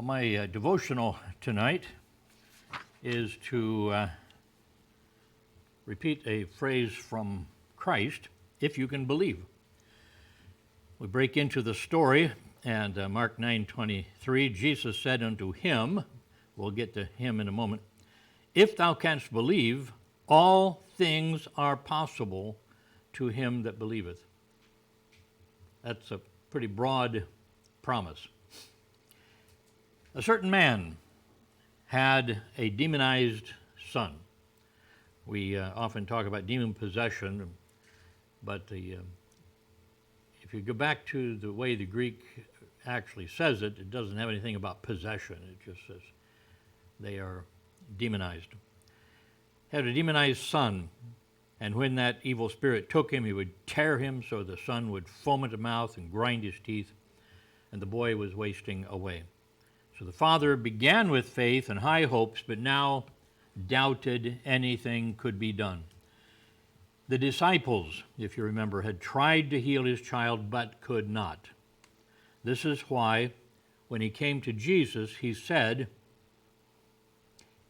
Well, my devotional tonight is to repeat a phrase from Christ, if you can believe. We break into the story, and Mark 9:23, Jesus said unto him, we'll get to him in a moment, if thou canst believe, all things are possible to him that believeth. That's a pretty broad promise. A certain man had a demonized son. We often talk about demon possession, but if you go back to the way the Greek actually says it, it doesn't have anything about possession. It just says they are demonized. Had a demonized son, and when that evil spirit took him, he would tear him so the son would foam at the mouth and grind his teeth, and the boy was wasting away. So the father began with faith and high hopes, but now doubted anything could be done. The disciples, if you remember, had tried to heal his child, but could not. This is why, when he came to Jesus, he said,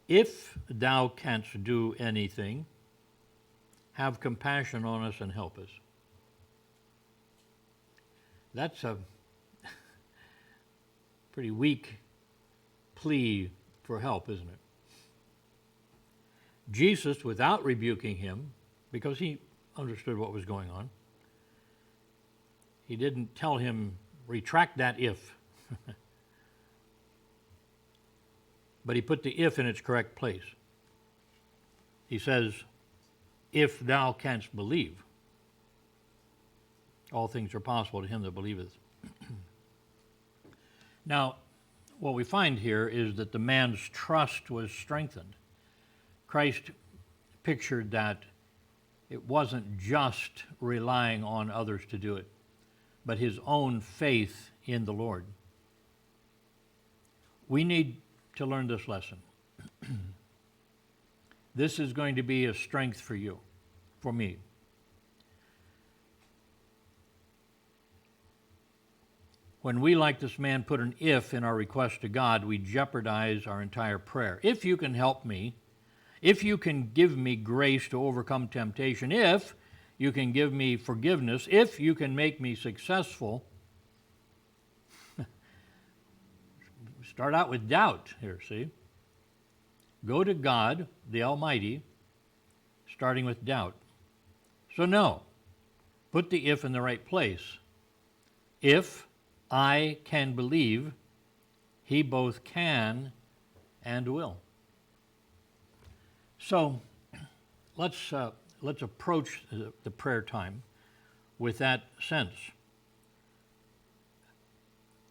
if thou canst do anything, have compassion on us and help us. That's a pretty weak plea for help, isn't it? Jesus, without rebuking him, because he understood what was going on, he didn't tell him, retract that if. But he put the if in its correct place. He says, if thou canst believe, all things are possible to him that believeth. Now, what we find here is that the man's trust was strengthened. Christ pictured that it wasn't just relying on others to do it, but his own faith in the Lord. We need to learn this lesson. This is going to be a strength for you, for me. When we, like this man, put an if in our request to God, we jeopardize our entire prayer. If you can help me, if you can give me grace to overcome temptation, if you can give me forgiveness, if you can make me successful. Start out with doubt here, see? Go to God, the Almighty, starting with doubt. So no, put the if in the right place. If I can believe, he both can and will. So let's approach the prayer time with that sense.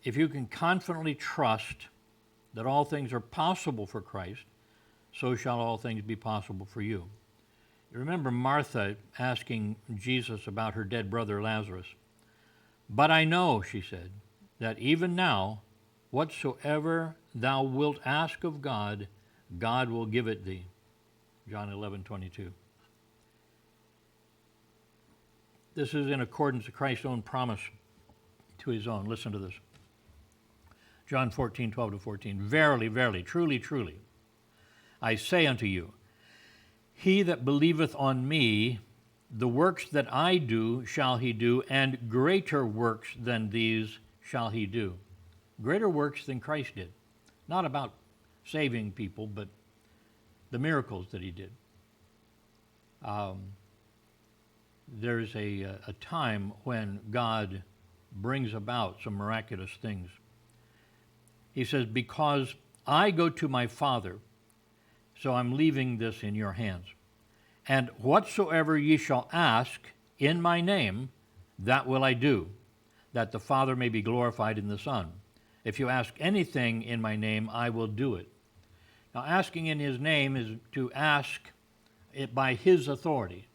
If you can confidently trust that all things are possible for Christ, so shall all things be possible for you. You remember Martha asking Jesus about her dead brother Lazarus. But I know, she said, that even now, whatsoever thou wilt ask of God, God will give it thee. John 11:22. This is in accordance to Christ's own promise to his own. Listen to this. John 14:12-14. Verily, verily, truly, truly, I say unto you, he that believeth on me, the works that I do shall he do, and greater works than these shall he do. Greater works than Christ did. Not about saving people, but the miracles that he did. There's a time when God brings about some miraculous things. He says, because I go to my Father, so I'm leaving this in your hands. And whatsoever ye shall ask in my name, that will I do, that the Father may be glorified in the Son. If you ask anything in my name, I will do it. Now, asking in his name is to ask it by his authority.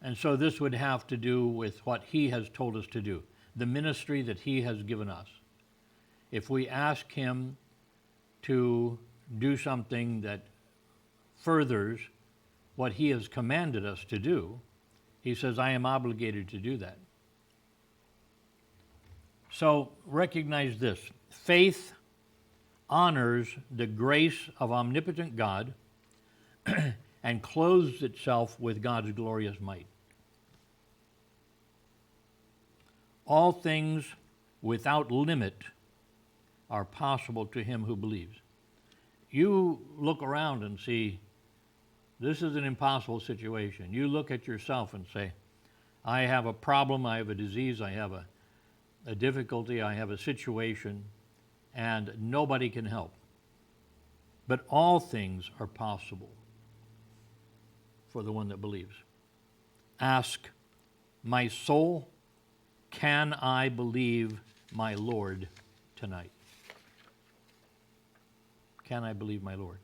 And so this would have to do with what he has told us to do, the ministry that he has given us. If we ask him to do something that furthers what he has commanded us to do, he says, I am obligated to do that. So recognize this. Faith honors the grace of omnipotent God and clothes itself with God's glorious might. All things without limit are possible to him who believes. You look around and see this is an impossible situation. You look at yourself and say, I have a problem, I have a disease, I have a difficulty, I have a situation, and nobody can help. But all things are possible for the one that believes. Ask, my soul, can I believe my Lord tonight? Can I believe my Lord?